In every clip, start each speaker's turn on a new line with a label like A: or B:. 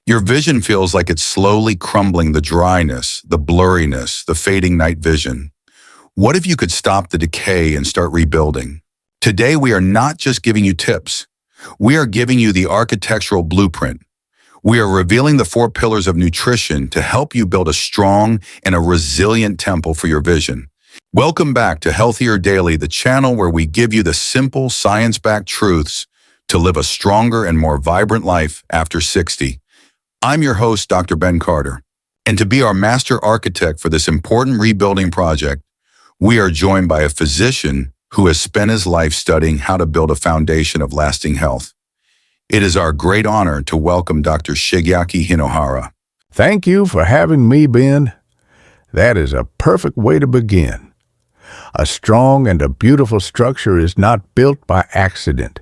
A: Your vision feels like it's slowly crumbling, the dryness, the blurriness, the fading night vision. What if you could stop the decay and start rebuilding? Today, we are not just giving you tips. We are giving you the architectural blueprint. We are revealing the 4 pillars of nutrition to help you build a strong and a resilient temple for your vision. Welcome back to Healthier Daily, the channel where we give you the simple, science-backed truths to live a stronger and more vibrant life after 60. I'm your host, Dr. Ben Carter, and to be our master architect for this important rebuilding project, we are joined by a physician who has spent his life studying how to build a foundation of lasting health. It is our great honor to welcome Dr. Shigeaki Hinohara.
B: Thank you for having me, Ben. That is a perfect way to begin. A strong and a beautiful structure is not built by accident.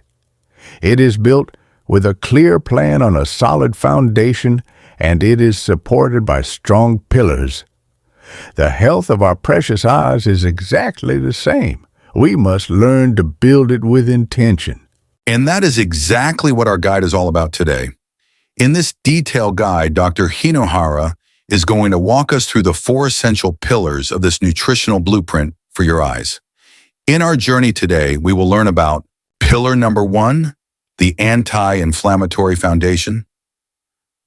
B: It is built with a clear plan on a solid foundation, and it is supported by strong pillars. The health of our precious eyes is exactly the same. We must learn to build it with intention.
A: And that is exactly what our guide is all about today. In this detailed guide, Dr. Hinohara is going to walk us through the 4 essential pillars of this nutritional blueprint for your eyes. In our journey today, we will learn about pillar number 1, the anti-inflammatory foundation.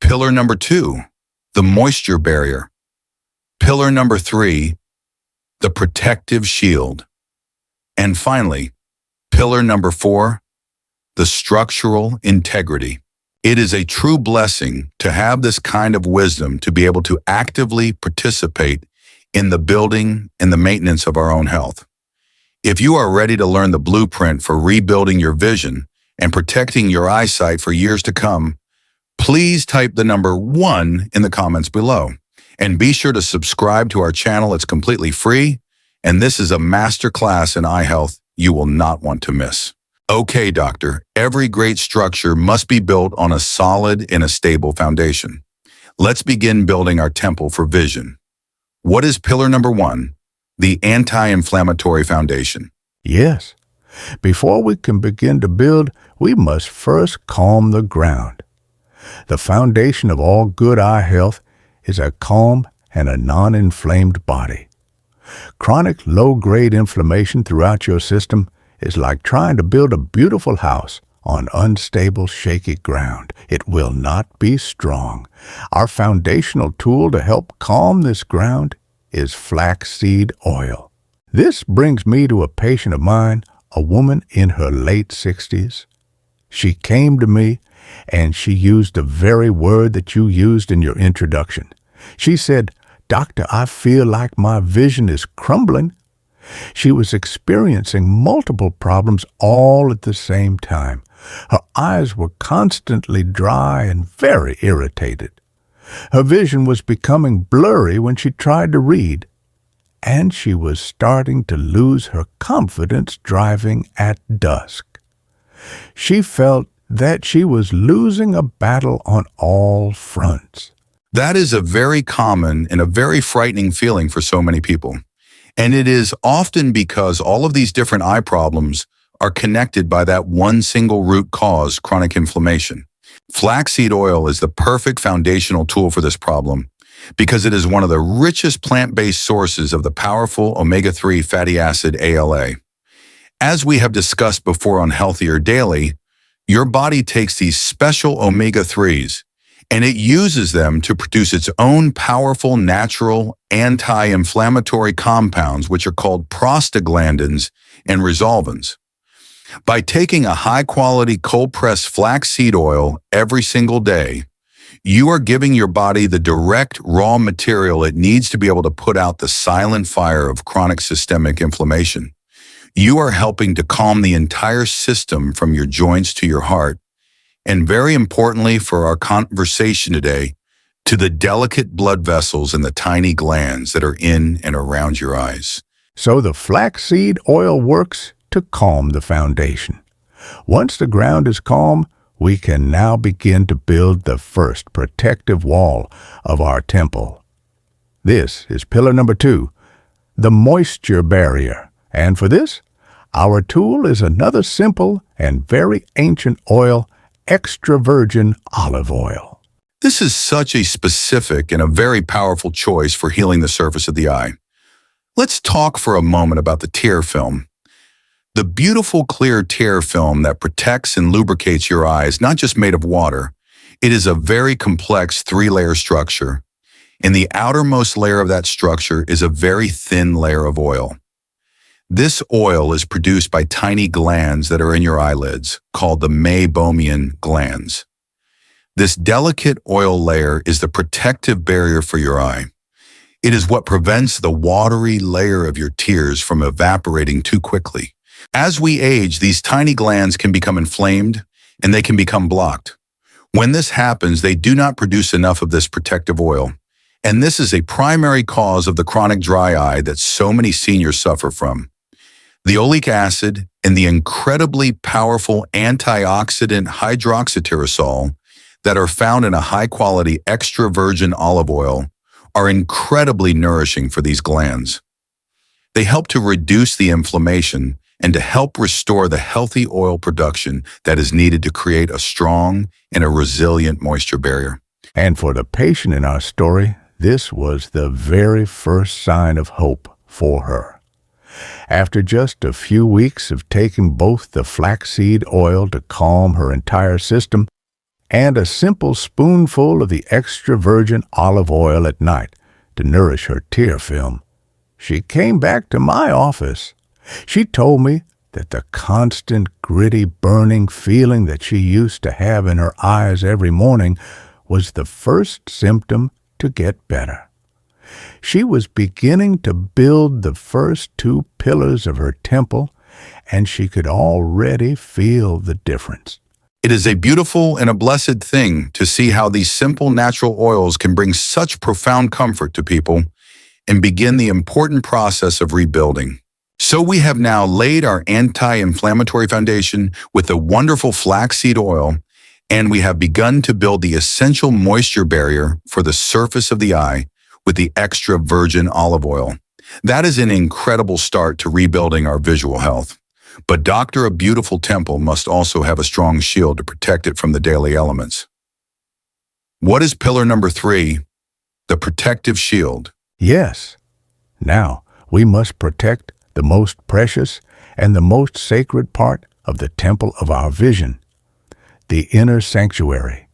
A: Pillar number 2, the moisture barrier. Pillar number 3, the protective shield. And finally, pillar number 4, the structural integrity. It is a true blessing to have this kind of wisdom to be able to actively participate in the building and the maintenance of our own health. If you are ready to learn the blueprint for rebuilding your vision and protecting your eyesight for years to come, please type the number 1 in the comments below. And be sure to subscribe to our channel. It's completely free, and this is a masterclass in eye health you will not want to miss. Okay, doctor, every great structure must be built on a solid and a stable foundation. Let's begin building our temple for vision. What is pillar number 1, the anti-inflammatory foundation?
B: Yes. Before we can begin to build, we must first calm the ground. The foundation of all good eye health is a calm and a non-inflamed body. Chronic low-grade inflammation throughout your system is like trying to build a beautiful house on unstable, shaky ground. It will not be strong. Our foundational tool to help calm this ground is flaxseed oil. This brings me to a patient of mine, a woman in her late 60s. She came to me, and she used the very word that you used in your introduction. She said, "Doctor, I feel like my vision is crumbling." She was experiencing multiple problems all at the same time. Her eyes were constantly dry and very irritated. Her vision was becoming blurry when she tried to read, and she was starting to lose her confidence driving at dusk. She felt that she was losing a battle on all fronts.
A: That is a very common and a very frightening feeling for so many people. And it is often because all of these different eye problems are connected by that one single root cause, chronic inflammation. Flaxseed oil is the perfect foundational tool for this problem because it is one of the richest plant-based sources of the powerful omega-3 fatty acid ALA. As we have discussed before on Healthier Daily, your body takes these special omega-3s and it uses them to produce its own powerful natural anti-inflammatory compounds, which are called prostaglandins and resolvins. By taking a high-quality cold-pressed flaxseed oil every single day, you are giving your body the direct raw material it needs to be able to put out the silent fire of chronic systemic inflammation. You are helping to calm the entire system from your joints to your heart, and very importantly for our conversation today, to the delicate blood vessels and the tiny glands that are in and around your eyes.
B: So the flaxseed oil works to calm the foundation. Once the ground is calm, we can now begin to build the first protective wall of our temple. This is pillar number 2, the moisture barrier. And for this, our tool is another simple and very ancient oil, extra virgin olive oil.
A: This is such a specific and a very powerful choice for healing the surface of the eye. Let's talk for a moment about the tear film. The beautiful clear tear film that protects and lubricates your eye is not just made of water. It is a very complex three-layer structure. In the outermost layer of that structure is a very thin layer of oil. This oil is produced by tiny glands that are in your eyelids, called the meibomian glands. This delicate oil layer is the protective barrier for your eye. It is what prevents the watery layer of your tears from evaporating too quickly. As we age, these tiny glands can become inflamed and they can become blocked. When this happens, they do not produce enough of this protective oil. And this is a primary cause of the chronic dry eye that so many seniors suffer from. The oleic acid and the incredibly powerful antioxidant hydroxytyrosol that are found in a high-quality extra virgin olive oil are incredibly nourishing for these glands. They help to reduce the inflammation and to help restore the healthy oil production that is needed to create a strong and a resilient moisture barrier.
B: And for the patient in our story, this was the very first sign of hope for her. After just a few weeks of taking both the flaxseed oil to calm her entire system and a simple spoonful of the extra virgin olive oil at night to nourish her tear film, she came back to my office. She told me that the constant, gritty, burning feeling that she used to have in her eyes every morning was the first symptom to get better. She was beginning to build the first two pillars of her temple, and she could already feel the difference.
A: It is a beautiful and a blessed thing to see how these simple natural oils can bring such profound comfort to people and begin the important process of rebuilding. So we have now laid our anti-inflammatory foundation with the wonderful flaxseed oil, and we have begun to build the essential moisture barrier for the surface of the eye with the extra virgin olive oil. That is an incredible start to rebuilding our visual health. But Doctor, a beautiful temple must also have a strong shield to protect it from the daily elements. What is pillar number 3? The protective shield.
B: Yes. Now, we must protect the most precious and the most sacred part of the temple of our vision, the inner sanctuary.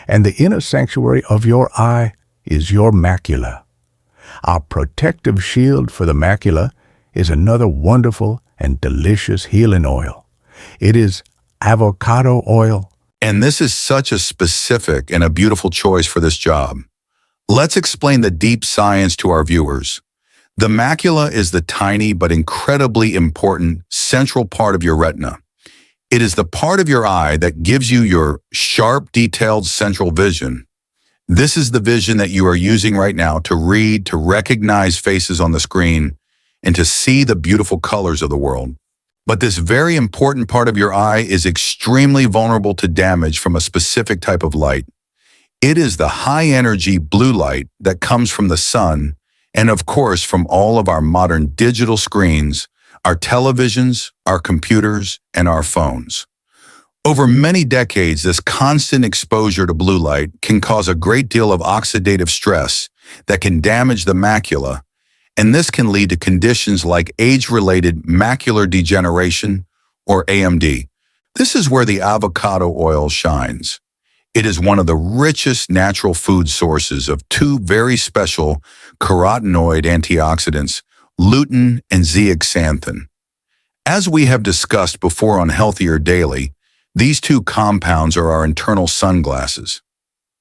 B: And the inner sanctuary of your eye is your macula. Our protective shield for the macula is another wonderful and delicious healing oil. It is avocado oil.
A: And this is such a specific and a beautiful choice for this job. Let's explain the deep science to our viewers. The macula is the tiny but incredibly important central part of your retina. It is the part of your eye that gives you your sharp, detailed central vision. This is the vision that you are using right now to read, to recognize faces on the screen, and to see the beautiful colors of the world. But this very important part of your eye is extremely vulnerable to damage from a specific type of light. It is the high-energy blue light that comes from the sun, and of course from all of our modern digital screens, our televisions, our computers, and our phones. Over many decades, this constant exposure to blue light can cause a great deal of oxidative stress that can damage the macula, and this can lead to conditions like age-related macular degeneration, or AMD. This is where the avocado oil shines. It is one of the richest natural food sources of two very special carotenoid antioxidants, lutein and zeaxanthin. As we have discussed before on Healthier Daily, these two compounds are our internal sunglasses.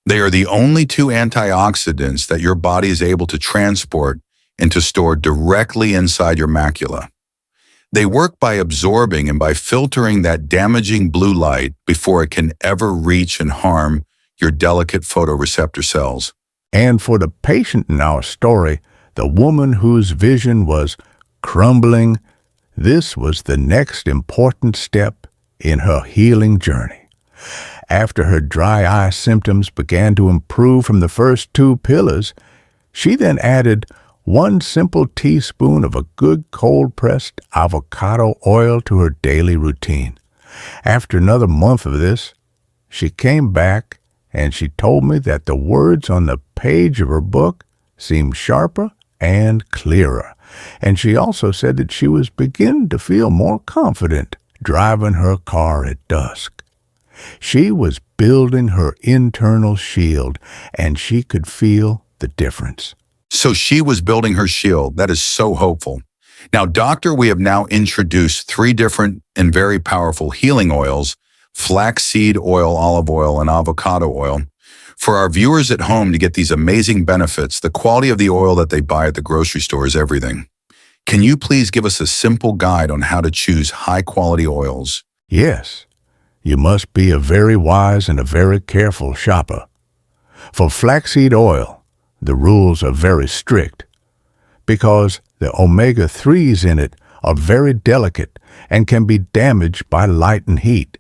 A: They are the only two antioxidants that your body is able to transport and to store directly inside your macula. They work by absorbing and by filtering that damaging blue light before it can ever reach and harm your delicate photoreceptor cells.
B: And for the patient in our story, the woman whose vision was crumbling, this was the next important step in her healing journey. After her dry eye symptoms began to improve from the first two pillars, she then added 1 simple teaspoon of a good cold-pressed avocado oil to her daily routine. After another month of this, she came back and she told me that the words on the page of her book seemed sharper and clearer. And she also said that she was beginning to feel more confident driving her car at dusk. She was building her internal shield, and she could feel the difference.
A: So she was building her shield. That is so hopeful. Now, doctor, we have now introduced 3 different and very powerful healing oils: flaxseed oil, olive oil, and avocado oil. For our viewers at home to get these amazing benefits, the quality of the oil that they buy at the grocery store is everything. Can you please give us a simple guide on how to choose high-quality oils?
B: Yes, you must be a very wise and a very careful shopper. For flaxseed oil, the rules are very strict because the omega-3s in it are very delicate and can be damaged by light and heat.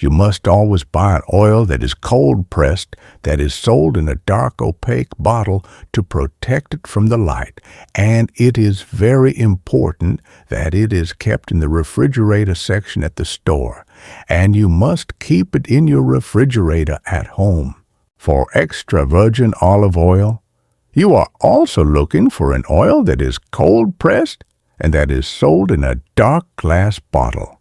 B: You must always buy an oil that is cold-pressed, that is sold in a dark, opaque bottle to protect it from the light, and it is very important that it is kept in the refrigerator section at the store, and you must keep it in your refrigerator at home. For extra virgin olive oil, you are also looking for an oil that is cold-pressed and that is sold in a dark glass bottle.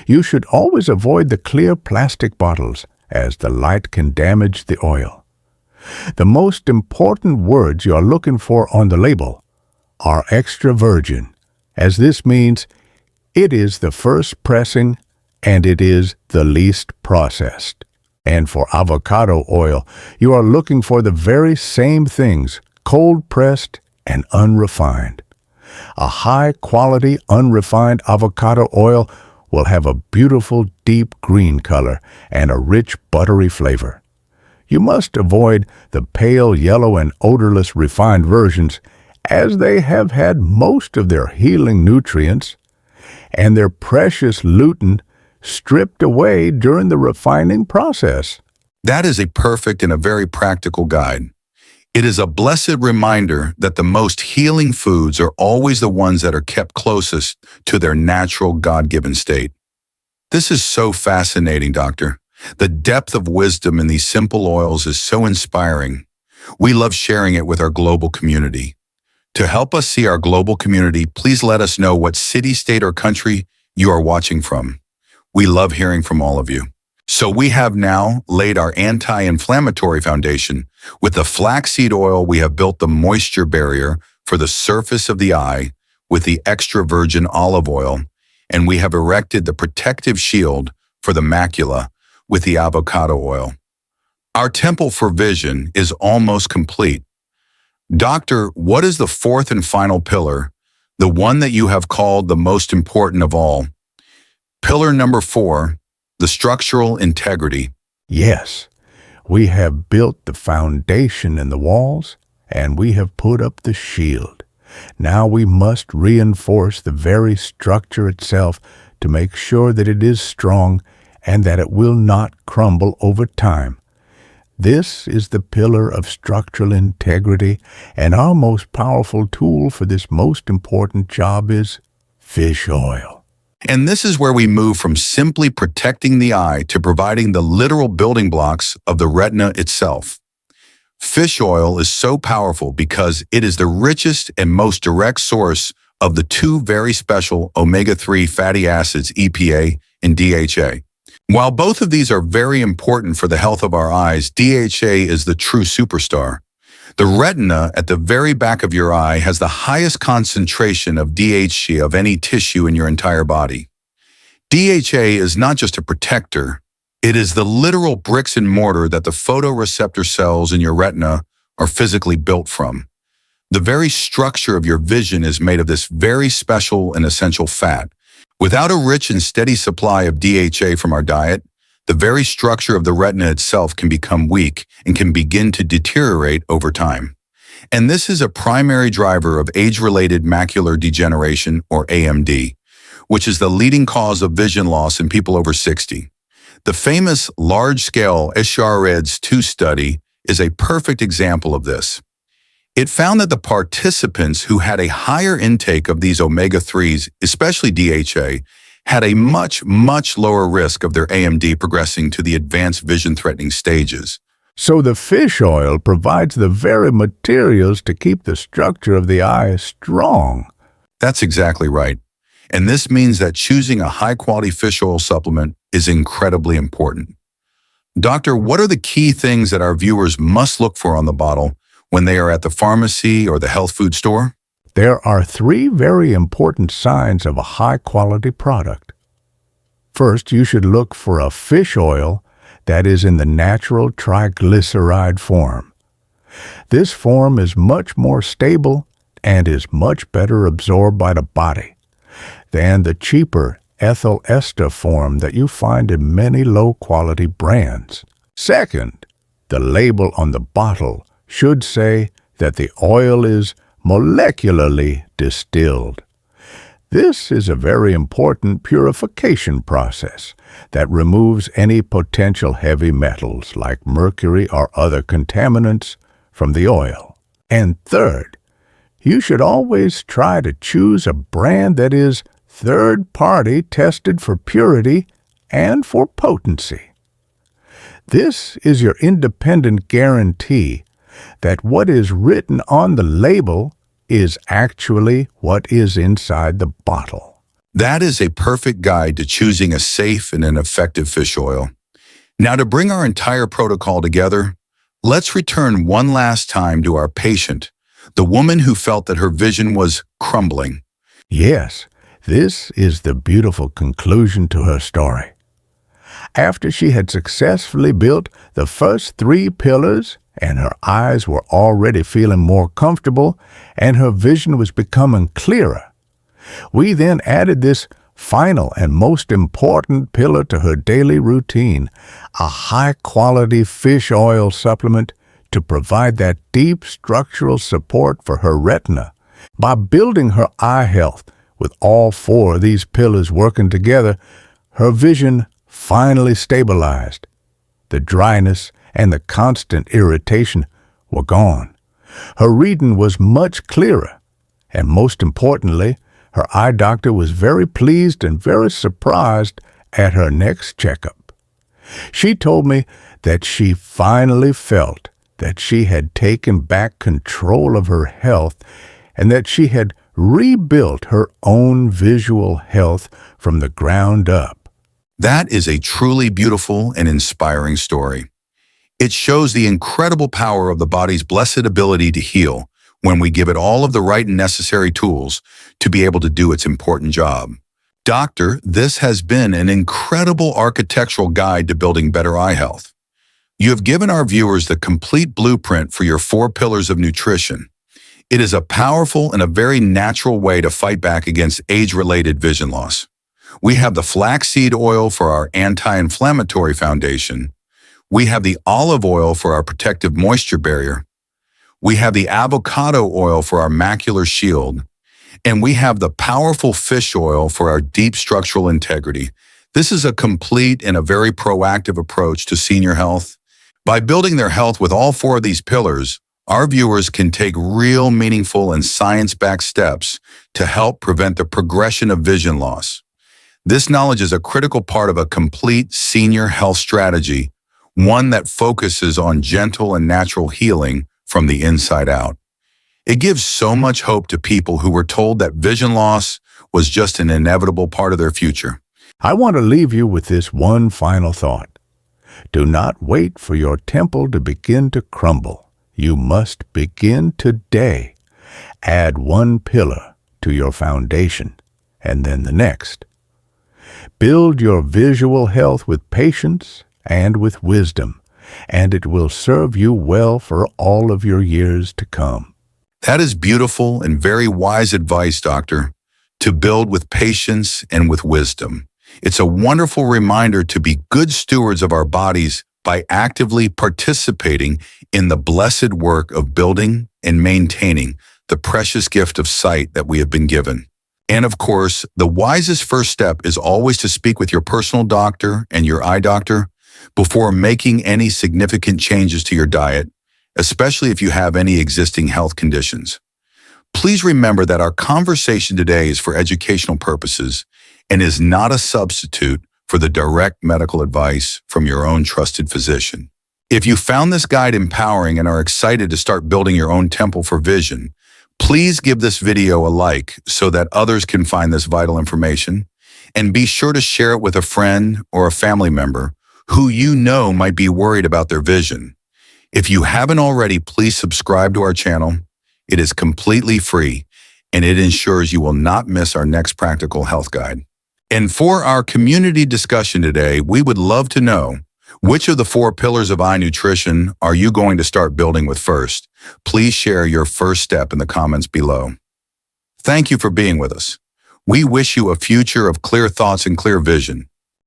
B: You should always avoid the clear plastic bottles, as the light can damage the oil. The most important words you are looking for on the label are extra virgin, as this means it is the first pressing and it is the least processed. And for avocado oil, you are looking for the very same things, cold-pressed and unrefined. A high-quality, unrefined avocado oil will have a beautiful deep green color and a rich buttery flavor. You must avoid the pale yellow and odorless refined versions, as they have had most of their healing nutrients and their precious lutein stripped away during the refining process.
A: That is a perfect and a very practical guide. It is a blessed reminder that the most healing foods are always the ones that are kept closest to their natural God-given state. This is so fascinating, Doctor. The depth of wisdom in these simple oils is so inspiring. We love sharing it with our global community. To help us see our global community, please let us know what city, state, or country you are watching from. We love hearing from all of you. So we have now laid our anti-inflammatory foundation. With the flaxseed oil, we have built the moisture barrier for the surface of the eye with the extra virgin olive oil, and we have erected the protective shield for the macula with the avocado oil. Our temple for vision is almost complete. Doctor, what is the 4th and final pillar, the one that you have called the most important of all? Pillar number 4, the structural integrity.
B: Yes, we have built the foundation in the walls, and we have put up the shield. Now we must reinforce the very structure itself to make sure that it is strong and that it will not crumble over time. This is the pillar of structural integrity, and our most powerful tool for this most important job is fish oil.
A: And this is where we move from simply protecting the eye to providing the literal building blocks of the retina itself. Fish oil is so powerful because it is the richest and most direct source of the 2 very special omega-3 fatty acids, EPA and DHA. While both of these are very important for the health of our eyes, DHA is the true superstar. The retina at the very back of your eye has the highest concentration of DHA of any tissue in your entire body. DHA is not just a protector, it is the literal bricks and mortar that the photoreceptor cells in your retina are physically built from. The very structure of your vision is made of this very special and essential fat. Without a rich and steady supply of DHA from our diet, the very structure of the retina itself can become weak and can begin to deteriorate over time. And this is a primary driver of age-related macular degeneration, or AMD, which is the leading cause of vision loss in people over 60. The famous large-scale SHAREDS-2 study is a perfect example of this. It found that the participants who had a higher intake of these omega-3s, especially DHA, had a much lower risk of their AMD progressing to the advanced vision-threatening stages.
B: So the fish oil provides the very materials to keep the structure of the eye strong.
A: That's exactly right. And this means that choosing a high-quality fish oil supplement is incredibly important. Doctor, what are the key things that our viewers must look for on the bottle when they are at the pharmacy or the health food store?
B: There are 3 very important signs of a high-quality product. First, you should look for a fish oil that is in the natural triglyceride form. This form is much more stable and is much better absorbed by the body than the cheaper ethyl ester form that you find in many low-quality brands. Second, the label on the bottle should say that the oil is molecularly distilled. This is a very important purification process that removes any potential heavy metals like mercury or other contaminants from the oil. And third, you should always try to choose a brand that is third-party tested for purity and for potency. This is your independent guarantee that what is written on the label is actually what is inside the bottle.
A: That is a perfect guide to choosing a safe and an effective fish oil. Now, to bring our entire protocol together, let's return one last time to our patient, the woman who felt that her vision was crumbling.
B: Yes, this is the beautiful conclusion to her story. After she had successfully built the first 3 pillars and her eyes were already feeling more comfortable and her vision was becoming clearer, we then added this final and most important pillar to her daily routine, a high-quality fish oil supplement to provide that deep structural support for her retina. By building her eye health with all 4 of these pillars working together, her vision finally stabilized. The dryness and the constant irritation were gone. Her reading was much clearer, and most importantly, her eye doctor was very pleased and very surprised at her next checkup. She told me that she finally felt that she had taken back control of her health and that she had rebuilt her own visual health from the ground up.
A: That is a truly beautiful and inspiring story. It shows the incredible power of the body's blessed ability to heal when we give it all of the right and necessary tools to be able to do its important job. Doctor, this has been an incredible architectural guide to building better eye health. You have given our viewers the complete blueprint for your 4 pillars of nutrition. It is a powerful and a very natural way to fight back against age-related vision loss. We have the flaxseed oil for our anti-inflammatory foundation. We have the olive oil for our protective moisture barrier. We have the avocado oil for our macular shield. And we have the powerful fish oil for our deep structural integrity. This is a complete and a very proactive approach to senior health. By building their health with all 4 of these pillars, our viewers can take real, meaningful, and science-backed steps to help prevent the progression of vision loss. This knowledge is a critical part of a complete senior health strategy, one that focuses on gentle and natural healing from the inside out. It gives so much hope to people who were told that vision loss was just an inevitable part of their future.
B: I want to leave you with this one final thought. Do not wait for your temple to begin to crumble. You must begin today. Add 1 pillar to your foundation, and then the next. Build your visual health with patience and with wisdom, and it will serve you well for all of your years to come.
A: That is beautiful and very wise advice, Doctor, to build with patience and with wisdom. It's a wonderful reminder to be good stewards of our bodies by actively participating in the blessed work of building and maintaining the precious gift of sight that we have been given. And of course, the wisest first step is always to speak with your personal doctor and your eye doctor before making any significant changes to your diet, especially if you have any existing health conditions. Please remember that our conversation today is for educational purposes, and is not a substitute for the direct medical advice from your own trusted physician. If you found this guide empowering and are excited to start building your own temple for vision, please give this video a like so that others can find this vital information, and be sure to share it with a friend or a family member who you know might be worried about their vision. If you haven't already, please subscribe to our channel. It is completely free, and it ensures you will not miss our next practical health guide. And for our community discussion today, we would love to know, which of the 4 pillars of eye nutrition are you going to start building with first? Please share your first step in the comments below. Thank you for being with us. We wish you a future of clear thoughts and clear vision.